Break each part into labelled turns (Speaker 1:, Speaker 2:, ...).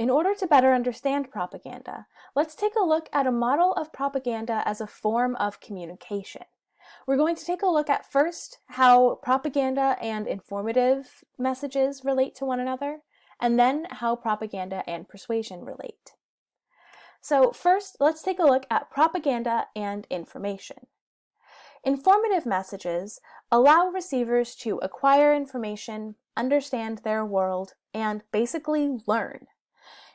Speaker 1: In order to better understand propaganda, let's take a look at a model of propaganda as a form of communication. We're going to take a look at first how propaganda and informative messages relate to one another, and then how propaganda and persuasion relate. So first, let's take a look at propaganda and information. Informative messages allow receivers to acquire information, understand their world, and basically learn.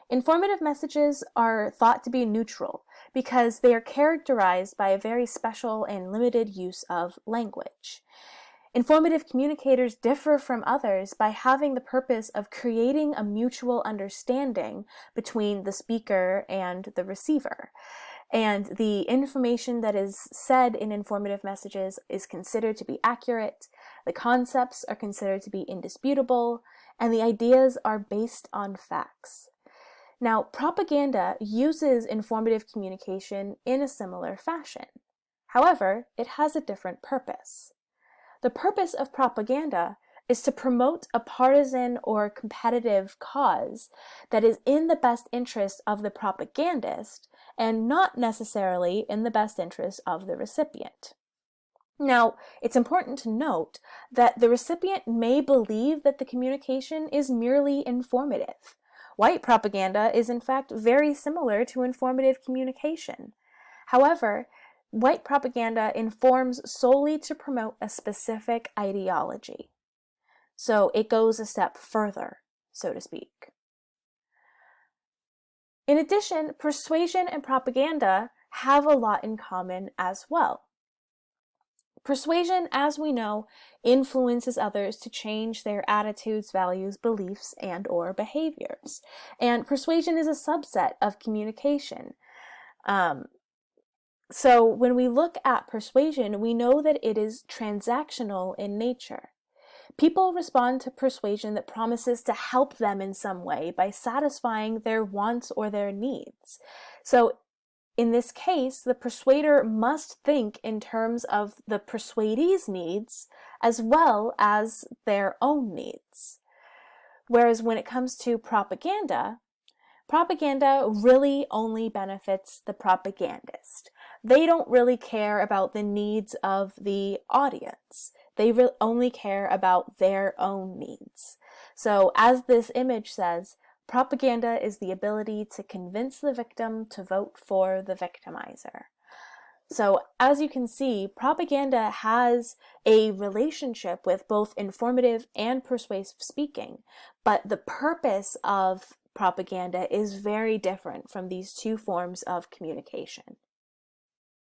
Speaker 1: Informative messages are thought to be neutral because they are characterized by a very special and limited use of language. Informative communicators differ from others by having the purpose of creating a mutual understanding between the speaker and the receiver. And the information that is said in informative messages is considered to be accurate, the concepts are considered to be indisputable, and the ideas are based on facts. Now, propaganda uses informative communication in a similar fashion. However, it has a different purpose. The purpose of propaganda is to promote a partisan or competitive cause that is in the best interest of the propagandist and not necessarily in the best interest of the recipient. Now, it's important to note that the recipient may believe that the communication is merely informative. White propaganda is in fact very similar to informative communication. However, white propaganda informs solely to promote a specific ideology. So it goes a step further, so to speak. In addition, persuasion and propaganda have a lot in common as well. Persuasion, as we know, influences others to change their attitudes, values, beliefs, and/or behaviors. And persuasion is a subset of communication. So when we look at persuasion, we know that it is transactional in nature. People respond to persuasion that promises to help them in some way by satisfying their wants or their needs. So in this case, the persuader must think in terms of the persuadee's needs as well as their own needs. Whereas when it comes to propaganda, propaganda really only benefits the propagandist. They don't really care about the needs of the audience. They only care about their own needs. So as this image says, propaganda is the ability to convince the victim to vote for the victimizer. So as you can see, propaganda has a relationship with both informative and persuasive speaking, but the purpose of propaganda is very different from these two forms of communication.